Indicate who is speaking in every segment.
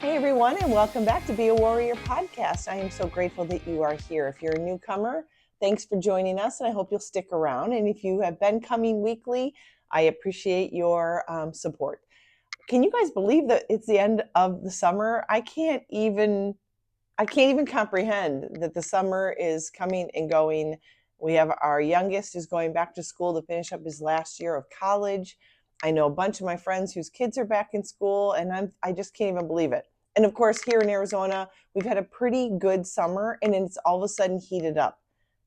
Speaker 1: Hey everyone, and welcome back to Be a Warrior podcast. I am so grateful that you are here. If you're a newcomer, thanks for joining us, and I hope you'll stick around. And if you have been coming weekly, I appreciate your support. Can you guys believe that it's the end of the summer? I can't even comprehend that the summer is coming and going. We have our youngest is going back to school to finish up his last year of college. I know a bunch of my friends whose kids are back in school, and I just can't even believe it. And of course, here in Arizona, we've had a pretty good summer, and it's all of a sudden heated up.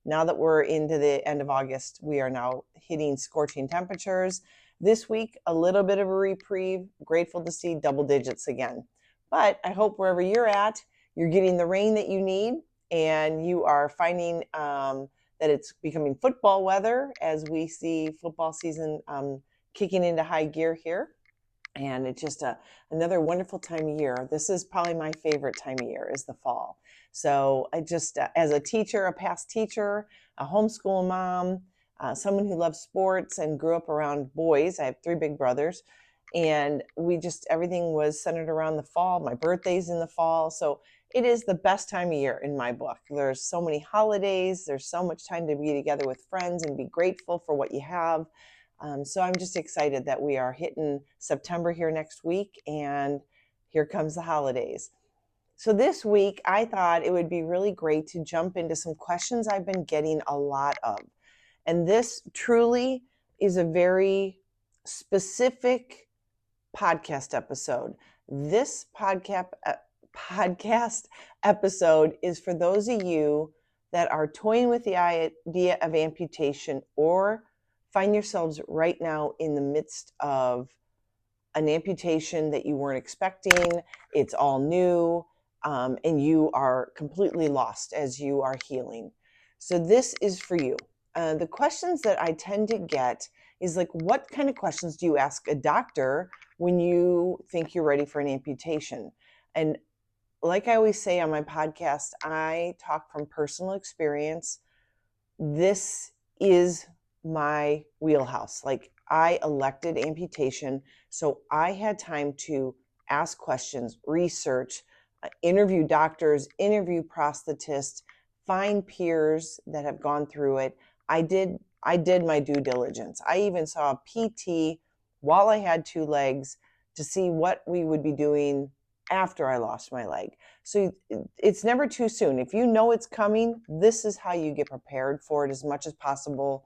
Speaker 1: Now that we're into the end of August, we are now hitting scorching temperatures. This week, a little bit of a reprieve. Grateful to see double digits again. But I hope wherever you're at, you're getting the rain that you need, and you are finding that it's becoming football weather as we see football season kicking into high gear here. And it's just another wonderful time of year. This is probably my favorite time of year, is the fall. So I just, as a teacher, a past teacher, a homeschool mom, someone who loves sports and grew up around boys. I have 3 big brothers. And everything was centered around the fall. My birthday's in the fall. So it is the best time of year in my book. There's so many holidays. There's so much time to be together with friends and be grateful for what you have. So I'm just excited that we are hitting September here next week, and here comes the holidays. So this week, I thought it would be really great to jump into some questions I've been getting a lot of. And this truly is a very specific podcast episode. This podcast episode is for those of you that are toying with the idea of amputation, or find yourselves right now in the midst of an amputation that you weren't expecting. It's all new, and you are completely lost as you are healing. So this is for you. The questions that I tend to get is like, what kind of questions do you ask a doctor when you think you're ready for an amputation? And like I always say on my podcast, I talk from personal experience. This is my wheelhouse. Like, I elected amputation, so I had time to ask questions, research, interview doctors, interview prosthetists, find peers that have gone through it. I did my due diligence. I even saw a PT while I had 2 legs to see what we would be doing after I lost my leg. So it's never too soon. If you know it's coming, this is how you get prepared for it as much as possible.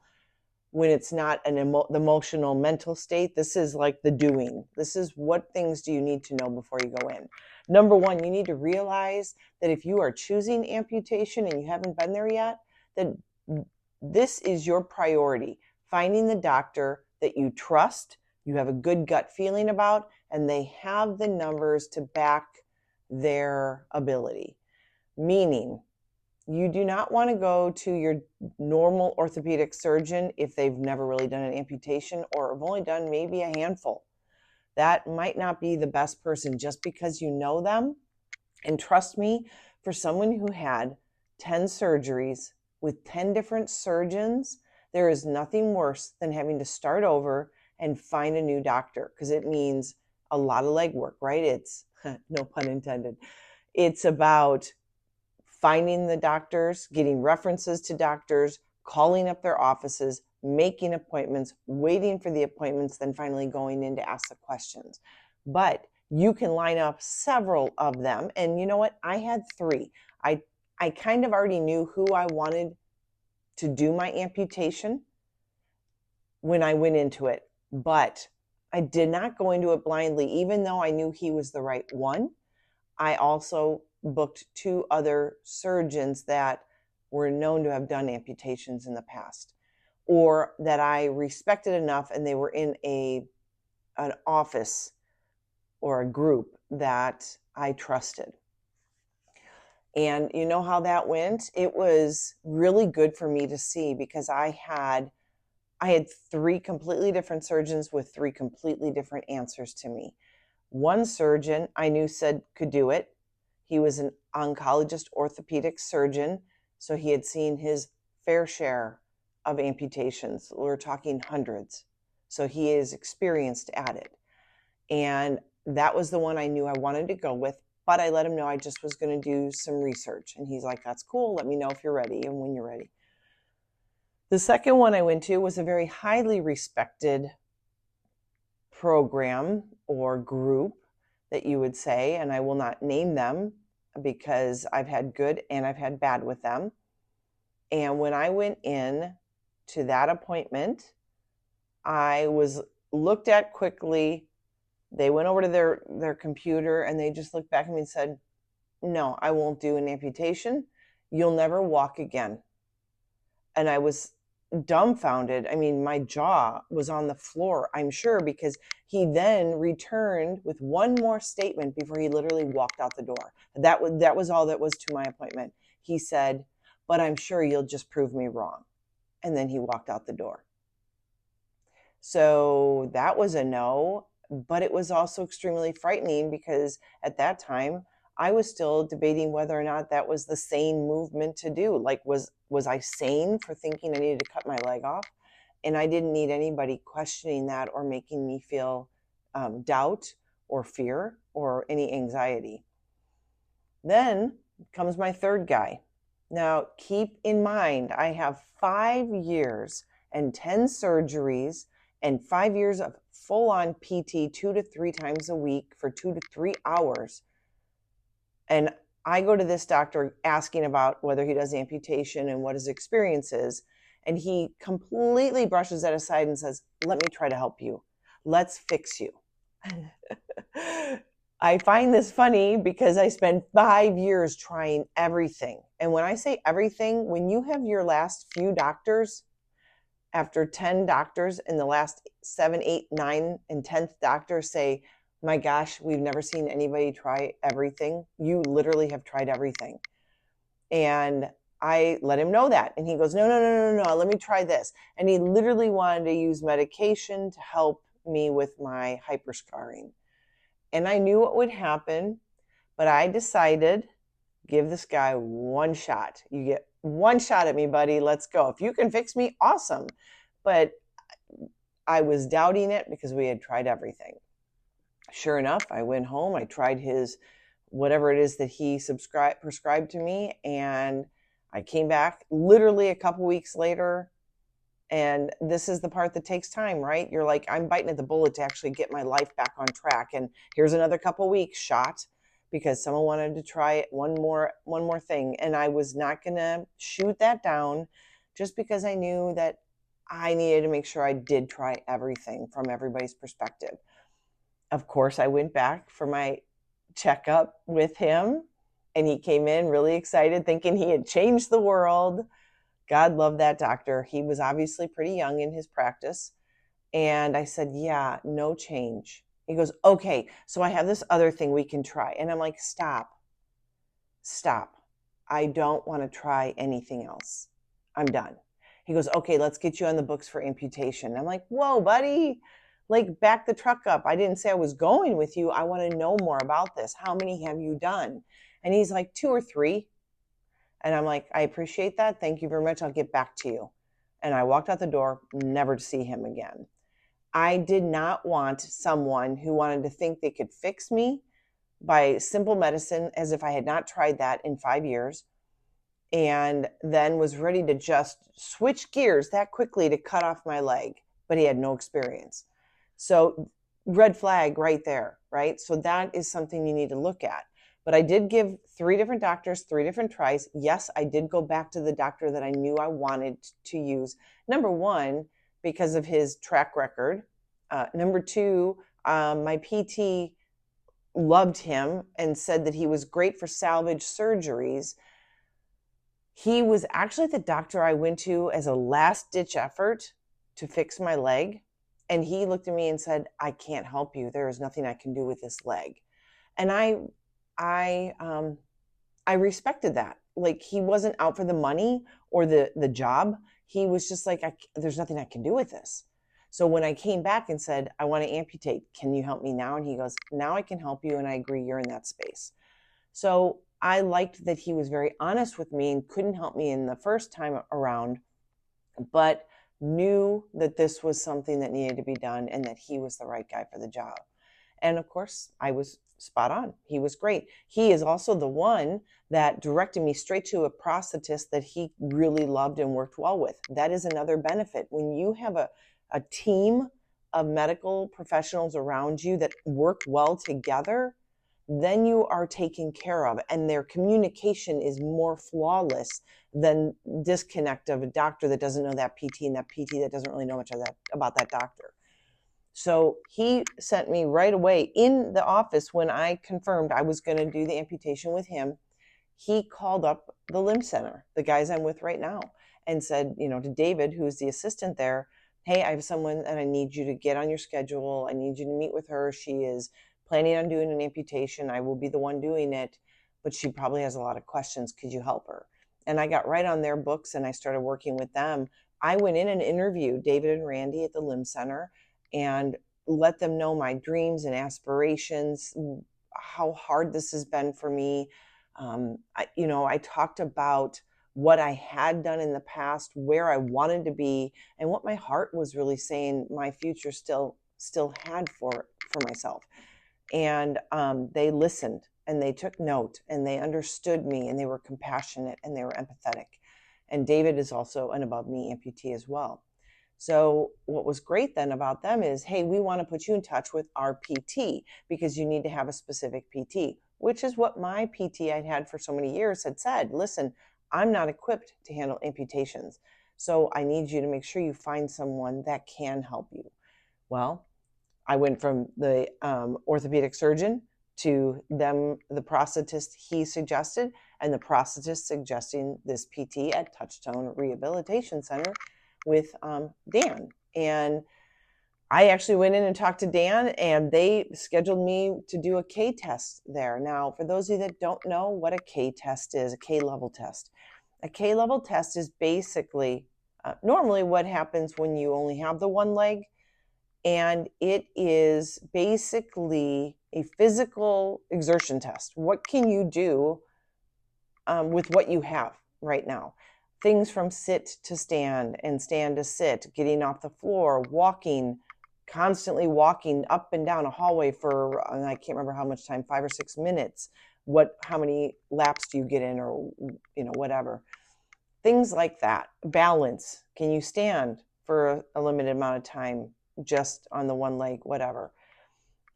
Speaker 1: When it's not the emotional, mental state, this is like the doing. This is what things do you need to know before you go in. Number 1, you need to realize that if you are choosing amputation and you haven't been there yet, that this is your priority. Finding the doctor that you trust, you have a good gut feeling about, and they have the numbers to back their ability. Meaning, you do not want to go to your normal orthopedic surgeon if they've never really done an amputation, or have only done maybe a handful. That might not be the best person just because you know them. And trust me, for someone who had 10 surgeries with 10 different surgeons, there is nothing worse than having to start over and find a new doctor, because it means a lot of legwork, right? It's no pun intended. It's about finding the doctors, getting references to doctors, calling up their offices, making appointments, waiting for the appointments, then finally going in to ask the questions. But you can line up several of them. And you know what? I had 3. I kind of already knew who I wanted to do my amputation when I went into it. But I did not go into it blindly, even though I knew he was the right one. I also booked 2 other surgeons that were known to have done amputations in the past, or that I respected enough, and they were in an office or a group that I trusted. And you know how that went? It was really good for me to see, because I had 3 completely different surgeons with 3 completely different answers to me. One surgeon I knew said could do it. He was an oncologist orthopedic surgeon, so he had seen his fair share of amputations. We're talking hundreds. So he is experienced at it. And that was the one I knew I wanted to go with. but I let him know I just was going to do some research. And he's like, that's cool. Let me know if you're ready and when you're ready. The second one I went to was a very highly respected program or group that you would say, and I will not name them because I've had good and I've had bad with them. And when I went in to that appointment, I was looked at quickly. They went over to their computer and they just looked back at me and said, no, I won't do an amputation. You'll never walk again. And I was dumbfounded. I mean, my jaw was on the floor, I'm sure, because he then returned with one more statement before he literally walked out the door. That was all that was to my appointment. He said, but I'm sure you'll just prove me wrong. And then he walked out the door. So that was a no, but it was also extremely frightening because at that time I was still debating whether or not that was the sane movement to do. Like, was I sane for thinking I needed to cut my leg off? And I didn't need anybody questioning that or making me feel doubt or fear or any anxiety. Then comes my third guy. Now, keep in mind, I have 5 years and 10 surgeries and 5 years of full-on PT 2 to 3 times a week for 2 to 3 hours. And I go to this doctor asking about whether he does amputation and what his experience is. And he completely brushes that aside and says, let me try to help you. Let's fix you. I find this funny because I spent 5 years trying everything. And when I say everything, when you have your last few doctors, after 10 doctors in the last 7, 8, 9, and 10th doctor say, my gosh, we've never seen anybody try everything. You literally have tried everything. And I let him know that. And he goes, no, let me try this. And he literally wanted to use medication to help me with my hyperscarring. And I knew what would happen, but I decided, give this guy one shot. You get one shot at me, buddy. Let's go. If you can fix me, awesome. But I was doubting it because we had tried everything. Sure enough, I went home. I tried his whatever it is that he prescribed to me, and I came back literally a couple weeks later. And this is the part that takes time, right? You're like, I'm biting at the bullet to actually get my life back on track. And here's another couple weeks shot because someone wanted to try it one more thing. And I was not going to shoot that down just because I knew that I needed to make sure I did try everything from everybody's perspective. Of course, I went back for my checkup with him, and he came in really excited, thinking he had changed the world. God love that doctor. He was obviously pretty young in his practice. And I said, yeah, no change. He goes, okay, so I have this other thing we can try. And I'm like, stop. I don't want to try anything else. I'm done. He goes, okay, let's get you on the books for amputation. I'm like, whoa, buddy, like back the truck up. I didn't say I was going with you. I want to know more about this. How many have you done? And he's like, 2 or 3. And I'm like, I appreciate that. Thank you very much. I'll get back to you. And I walked out the door, never to see him again. I did not want someone who wanted to think they could fix me by simple medicine, as if I had not tried that in 5 years, and then was ready to just switch gears that quickly to cut off my leg, but he had no experience. So red flag right there, right? So that is something you need to look at. But I did give 3 different doctors, 3 different tries. Yes, I did go back to the doctor that I knew I wanted to use. Number 1, because of his track record. Number 2, my PT loved him and said that he was great for salvage surgeries. He was actually the doctor I went to as a last-ditch effort to fix my leg. And he looked at me and said, I can't help you. There is nothing I can do with this leg. And I respected that. Like, he wasn't out for the money or the job. He was just like, there's nothing I can do with this. So when I came back and said, I want to amputate, can you help me now? And he goes, now I can help you. And I agree, you're in that space. So I liked that he was very honest with me and couldn't help me in the first time around, but knew that this was something that needed to be done and that he was the right guy for the job. And of course, I was spot on. He was great. He is also the one that directed me straight to a prosthetist that he really loved and worked well with. That is another benefit. When you have a team of medical professionals around you that work well together, then you are taken care of, and their communication is more flawless than disconnect of a doctor that doesn't know that PT and that PT that doesn't really know much of that about that doctor. So he sent me right away in the office when I confirmed I was going to do the amputation with him. He called up the limb center, the guys I'm with right now, and said, to David, who's the assistant there, hey, I have someone and I need you to get on your schedule. I need you to meet with her. She is planning on doing an amputation. I will be the one doing it, but she probably has a lot of questions. Could you help her? And I got right on their books and I started working with them. I went in and interviewed David and Randy at the limb center and let them know my dreams and aspirations, how hard this has been for me. I talked about what I had done in the past, where I wanted to be, and what my heart was really saying my future still had for myself. And they listened and they took note and they understood me and they were compassionate and they were empathetic. And David is also an above knee amputee as well. So what was great then about them is, hey, we want to put you in touch with our PT because you need to have a specific PT, which is what my PT I'd had for so many years had said. Listen, I'm not equipped to handle amputations, so I need you to make sure you find someone that can help you. Well, I went from the orthopedic surgeon to them, the prosthetist he suggested, and the prosthetist suggesting this PT at Touchstone Rehabilitation Center with Dan. And I actually went in and talked to Dan, and they scheduled me to do a K test there. Now, for those of you that don't know what a K test is, a K level test. A K level test is basically normally what happens when you only have the one leg, and it is basically a physical exertion test. What can you do with what you have right now? Things from sit to stand and stand to sit, getting off the floor, walking, constantly walking up and down a hallway for, I can't remember how much time, 5 or 6 minutes. How many laps do you get in, or, whatever. Things like that. Balance. Can you stand for a limited amount of time just on the one leg, whatever.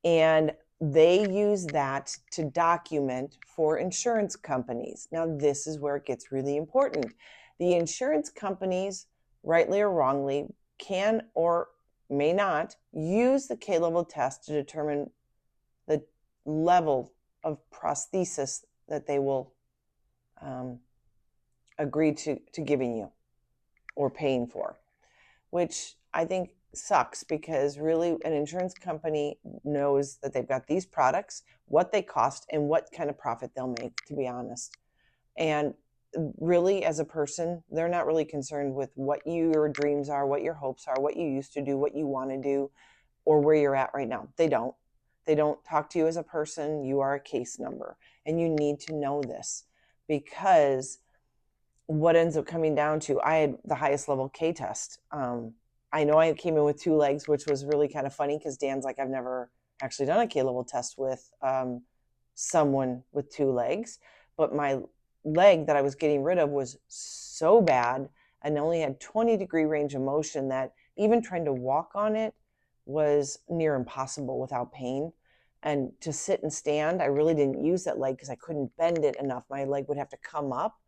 Speaker 1: And they use that to document for insurance companies. Now, this is where it gets really important. The insurance companies, rightly or wrongly, can or may not use the K-level test to determine the level of prosthesis that they will agree to giving you or paying for, which I think sucks, because really an insurance company knows that they've got these products, what they cost, and what kind of profit they'll make, to be honest. And really, as a person, they're not really concerned with what your dreams are, what your hopes are, what you used to do, what you want to do, or where you're at right now. They don't talk to you as a person. You are a case number, and you need to know this, because what ends up coming down to, I had the highest level K test. I know I came in with 2 legs, which was really kind of funny, because Dan's like, I've never actually done a K level test with someone with 2 legs, but my leg that I was getting rid of was so bad and only had 20-degree range of motion that even trying to walk on it was near impossible without pain. And to sit and stand, I really didn't use that leg because I couldn't bend it enough. My leg would have to come up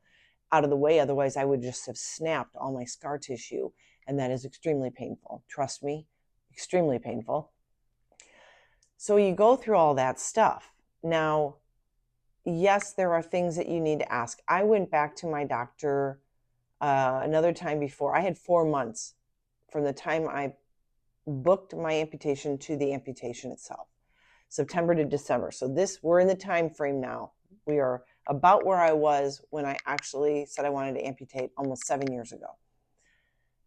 Speaker 1: out of the way, otherwise I would just have snapped all my scar tissue, and that is extremely painful. Trust me, extremely painful. So you go through all that stuff. Now, yes, there are things that you need to ask. I went back to my doctor another time before. I had 4 months from the time I booked my amputation to the amputation itself, September to December. So we're in the time frame now. We are about where I was when I actually said I wanted to amputate almost 7 years ago.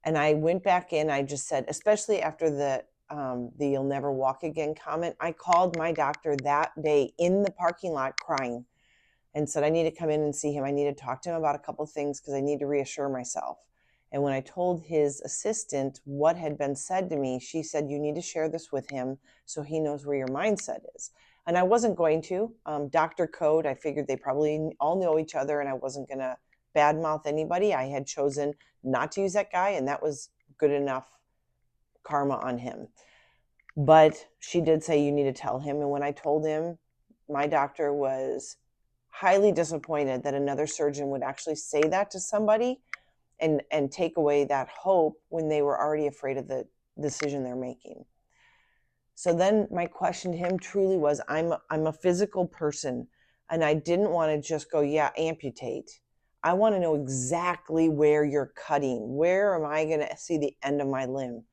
Speaker 1: And I went back in, I just said, especially after the you'll never walk again comment, I called my doctor that day in the parking lot crying and said, I need to come in and see him. I need to talk to him about a couple of things because I need to reassure myself. And when I told his assistant what had been said to me, she said, you need to share this with him so he knows where your mindset is. And I wasn't going to. Dr. Code, I figured they probably all know each other, and I wasn't going to badmouth anybody. I had chosen not to use that guy, and that was good enough karma on him. But she did say, you need to tell him. And when I told him, my doctor was highly disappointed that another surgeon would actually say that to somebody and take away that hope when they were already afraid of the decision they're making. So then my question to him truly was, I'm a physical person, and I didn't want to just go, yeah, amputate. I want to know exactly where you're cutting. Where am I going to see the end of my limb?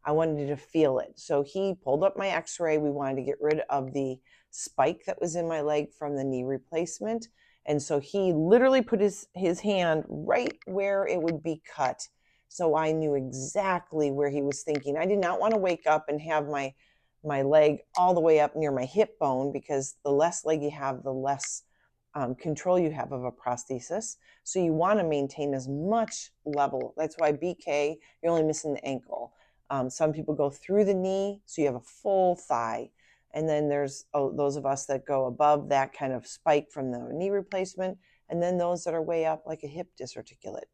Speaker 1: I wanted to feel it. So he pulled up my x-ray. We wanted to get rid of the spike that was in my leg from the knee replacement. And so he literally put his hand right where it would be cut. So I knew exactly where he was thinking. I did not want to wake up and have my leg all the way up near my hip bone, because the less leg you have, the less control you have of a prosthesis. So you want to maintain as much level. That's why BK, you're only missing the ankle. Some people go through the knee, so you have a full thigh. And then there's those of us that go above that kind of spike from the knee replacement, and then those that are way up like a hip disarticulate.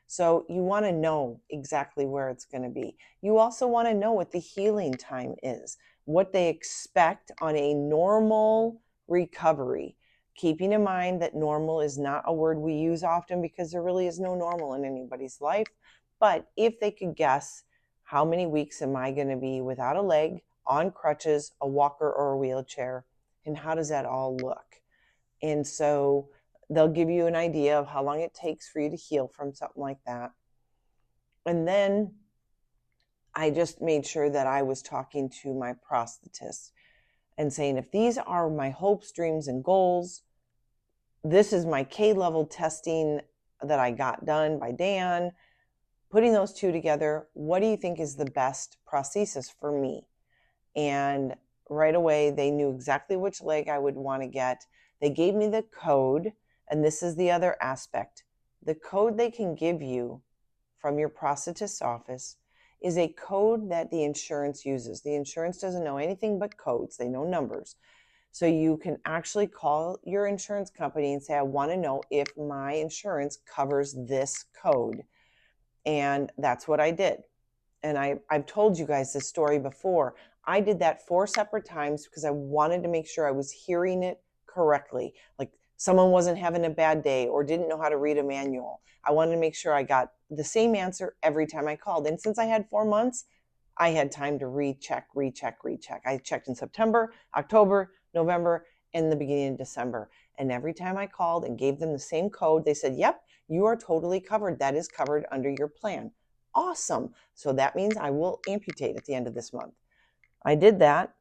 Speaker 1: So you want to know exactly where it's going to be. You also want to know what the healing time is, what they expect on a normal recovery, keeping in mind that normal is not a word we use often because there really is no normal in anybody's life. But if they could guess, how many weeks am I going to be without a leg, on crutches, a walker, or a wheelchair, and how does that all look? And so they'll give you an idea of how long it takes for you to heal from something like that. And then I just made sure that I was talking to my prosthetist and saying, if these are my hopes, dreams, and goals, this is my K-level testing that I got done by Dan. Putting those two together, what do you think is the best prosthesis for me? And right away, they knew exactly which leg I would want to get. They gave me the code, and this is the other aspect. The code they can give you from your prosthetist's office is a code that the insurance uses. The insurance doesn't know anything but codes. They know numbers. So you can actually call your insurance company and say, I want to know if my insurance covers this code. And that's what I did. And I've told you guys this story before. I did that 4 separate times because I wanted to make sure I was hearing it correctly. Like someone wasn't having a bad day or didn't know how to read a manual. I wanted to make sure I got the same answer every time I called. And since I had 4 months, I had time to recheck. I checked in September, October, November, and the beginning of December. And every time I called and gave them the same code, they said, yep, you are totally covered. That is covered under your plan. Awesome. So that means I will amputate at the end of this month. I did that.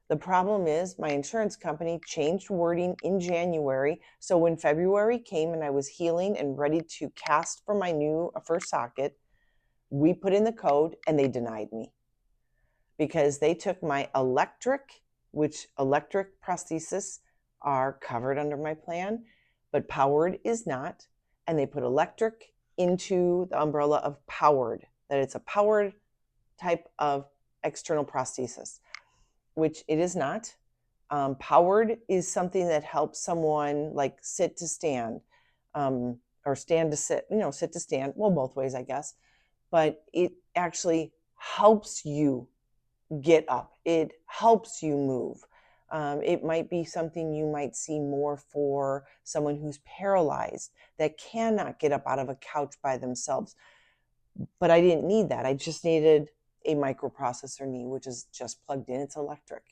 Speaker 1: The problem is my insurance company changed wording in January. So when February came and I was healing and ready to cast for my new first socket, we put in the code and they denied me because they took my electric, which electric prosthesis are covered under my plan, but powered is not. And they put electric into the umbrella of powered, that it's a powered type of external prosthesis, which it is not. Powered is something that helps someone like sit to stand, or stand to sit, sit to stand. Well, both ways, I guess. But it actually helps you get up. It helps you move. It might be something you might see more for someone who's paralyzed that cannot get up out of a couch by themselves. But I didn't need that. I just needed a microprocessor knee, which is just plugged in. It's electric.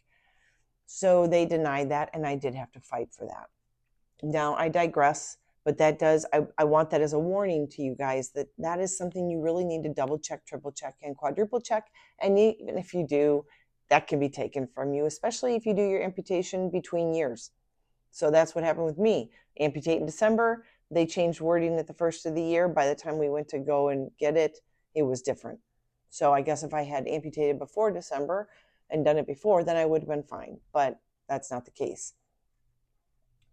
Speaker 1: So they denied that, and I did have to fight for that. Now, I digress, but that does, I want that as a warning to you guys that that is something you really need to double check, triple check, and quadruple check. And even if you do, that can be taken from you, especially if you do your amputation between years. So that's what happened with me. Amputate in December. They changed wording at the first of the year. By the time we went to go and get it, it was different. So I guess if I had amputated before December and done it before, then I would have been fine. But that's not the case.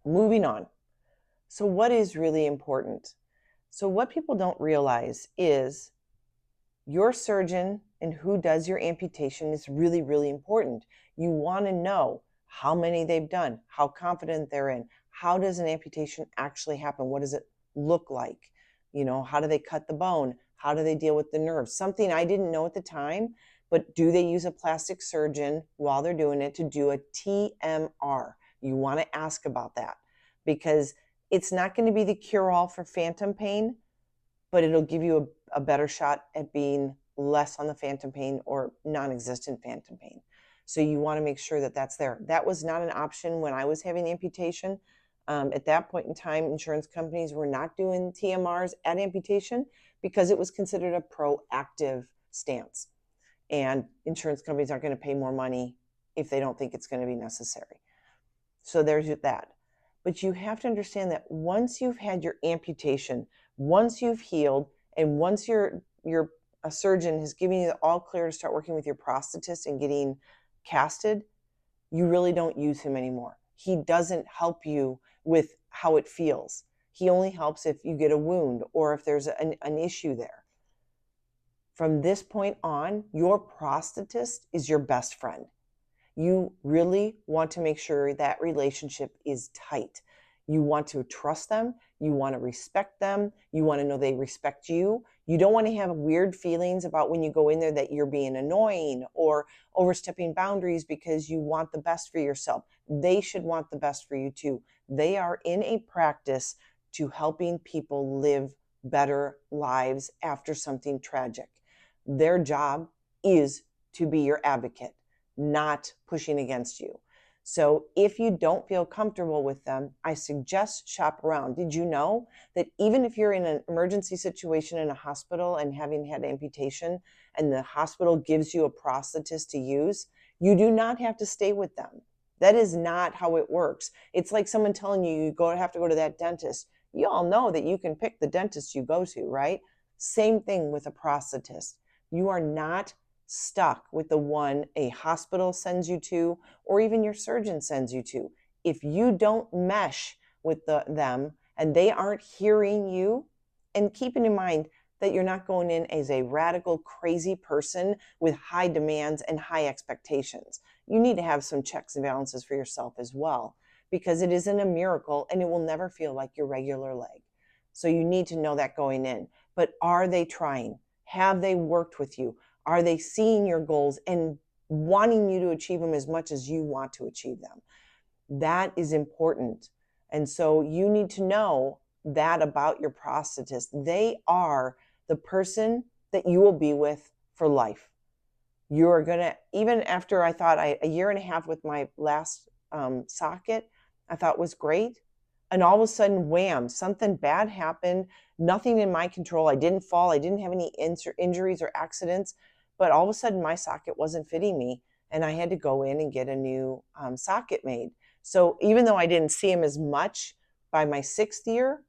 Speaker 1: Moving on. So what is really important? So what people don't realize is your surgeon and who does your amputation is really, really important. You want to know how many they've done, how confident they're in, how does an amputation actually happen? What does it look like? You know, how do they cut the bone? How do they deal with the nerves? Something I didn't know at the time, but do they use a plastic surgeon while they're doing it to do a TMR? You want to ask about that because it's not going to be the cure-all for phantom pain, but it'll give you a better shot at being less on the phantom pain or non-existent phantom pain. So you want to make sure that that's there. That was not an option when I was having amputation. At that point in time, insurance companies were not doing TMRs at amputation because it was considered a proactive stance. And insurance companies aren't going to pay more money if they don't think it's going to be necessary. So there's that. But you have to understand that once you've had your amputation, once you've healed, and once a surgeon has given you the all clear to start working with your prosthetist and getting casted, you really don't use him anymore. He doesn't help you with how it feels. He only helps if you get a wound or if there's an issue there. From this point on, your prosthetist is your best friend. You really want to make sure that relationship is tight. You want to trust them. You want to respect them. You want to know they respect you. You don't want to have weird feelings about when you go in there that you're being annoying or overstepping boundaries because you want the best for yourself. They should want the best for you too. They are in a practice to helping people live better lives after something tragic. Their job is to be your advocate, not pushing against you. So if you don't feel comfortable with them, I suggest shop around. Did you know that even if you're in an emergency situation in a hospital and having had amputation and the hospital gives you a prosthetist to use, you do not have to stay with them? That is not how it works. It's like someone telling you have to go to that dentist. You all know that you can pick the dentist you go to, right? Same thing with a prosthetist. You are not stuck with the one a hospital sends you to or even your surgeon sends you to. If you don't mesh with them and they aren't hearing you, and keeping in mind that you're not going in as a radical, crazy person with high demands and high expectations. You need to have some checks and balances for yourself as well, because it isn't a miracle and it will never feel like your regular leg. So you need to know that going in. But are they trying? Have they worked with you? Are they seeing your goals and wanting you to achieve them as much as you want to achieve them? That is important. And so you need to know that about your prosthetist. They are the person that you will be with for life. You're going to, even after I thought a year and a half with my last socket, I thought was great. And all of a sudden, wham, something bad happened. Nothing in my control. I didn't fall. I didn't have any injuries or accidents. But all of a sudden, my socket wasn't fitting me. And I had to go in and get a new socket made. So even though I didn't see him as much by my 6th year,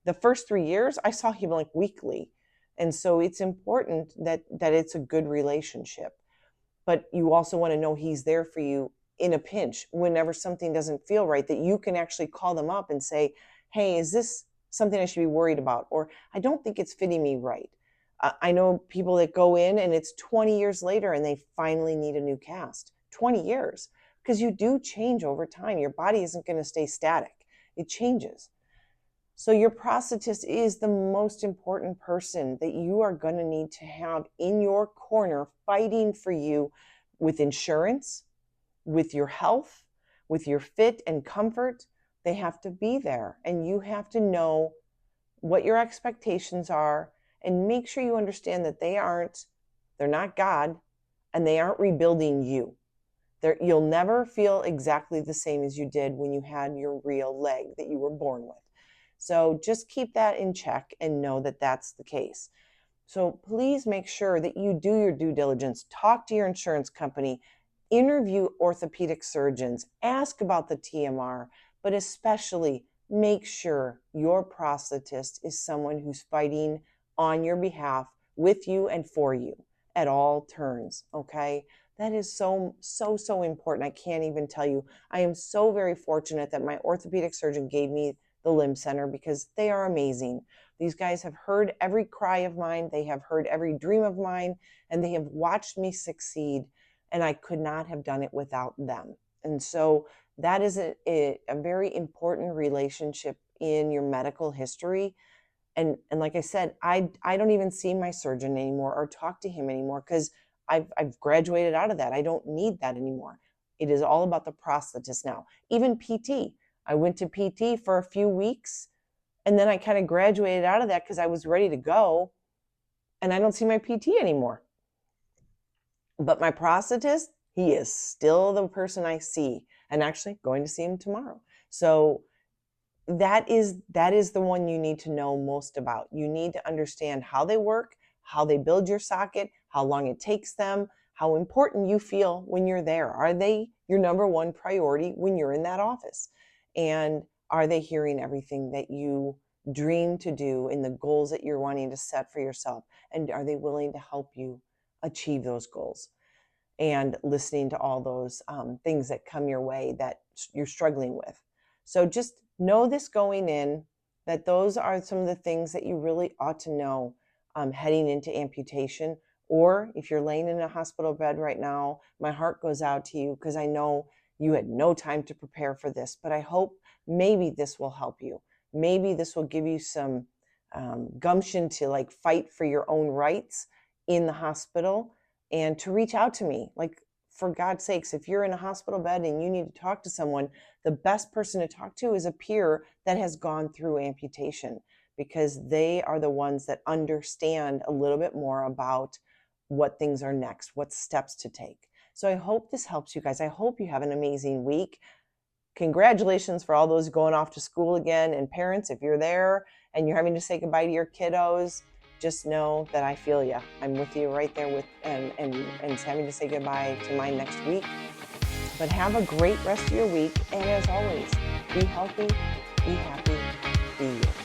Speaker 1: the first 3 years, I saw him like weekly. And so it's important that it's a good relationship. But you also want to know he's there for you in a pinch whenever something doesn't feel right, that you can actually call them up and say, hey, is this something I should be worried about? Or I don't think it's fitting me right. I know people that go in and it's 20 years later and they finally need a new cast. 20 years. Because you do change over time. Your body isn't going to stay static. It changes. So your prosthetist is the most important person that you are going to need to have in your corner fighting for you with insurance, with your health, with your fit and comfort. They have to be there, and you have to know what your expectations are and make sure you understand that they're not God, and they aren't rebuilding you. You'll never feel exactly the same as you did when you had your real leg that you were born with. So just keep that in check and know that that's the case. So please make sure that you do your due diligence. Talk to your insurance company, interview orthopedic surgeons, ask about the TMR, but especially make sure your prosthetist is someone who's fighting on your behalf with you and for you at all turns, okay? That is so important. I can't even tell you. I am so very fortunate that my orthopedic surgeon gave me the Limb Center because they are amazing. These guys have heard every cry of mine. They have heard every dream of mine, and they have watched me succeed, and I could not have done it without them. And so that is a very important relationship in your medical history. And like I said, I don't even see my surgeon anymore or talk to him anymore because I've graduated out of that. I don't need that anymore. It is all about the prosthetist now. Even PT. I went to PT for a few weeks, and then I kind of graduated out of that because I was ready to go, and I don't see my PT anymore. But my prosthetist, he is still the person I see, and actually going to see him tomorrow. So that is the one you need to know most about. You need to understand how they work, how they build your socket, how long it takes them, how important you feel when you're there. Are they your number one priority when you're in that office? And are they hearing everything that you dream to do in the goals that you're wanting to set for yourself? And are they willing to help you achieve those goals? And listening to all those things that come your way that you're struggling with. So just know this going in, that those are some of the things that you really ought to know heading into amputation. Or if you're laying in a hospital bed right now, my heart goes out to you because I know you had no time to prepare for this, but I hope maybe this will help you. Maybe this will give you some gumption to like fight for your own rights in the hospital and to reach out to me. Like, for God's sakes, if you're in a hospital bed and you need to talk to someone, the best person to talk to is a peer that has gone through amputation, because they are the ones that understand a little bit more about what things are next, what steps to take. So I hope this helps you guys. I hope you have an amazing week. Congratulations for all those going off to school again. And parents, if you're there and you're having to say goodbye to your kiddos, just know that I feel you. I'm with you right there with and having to say goodbye to mine next week. But have a great rest of your week. And as always, be healthy, be happy, be you.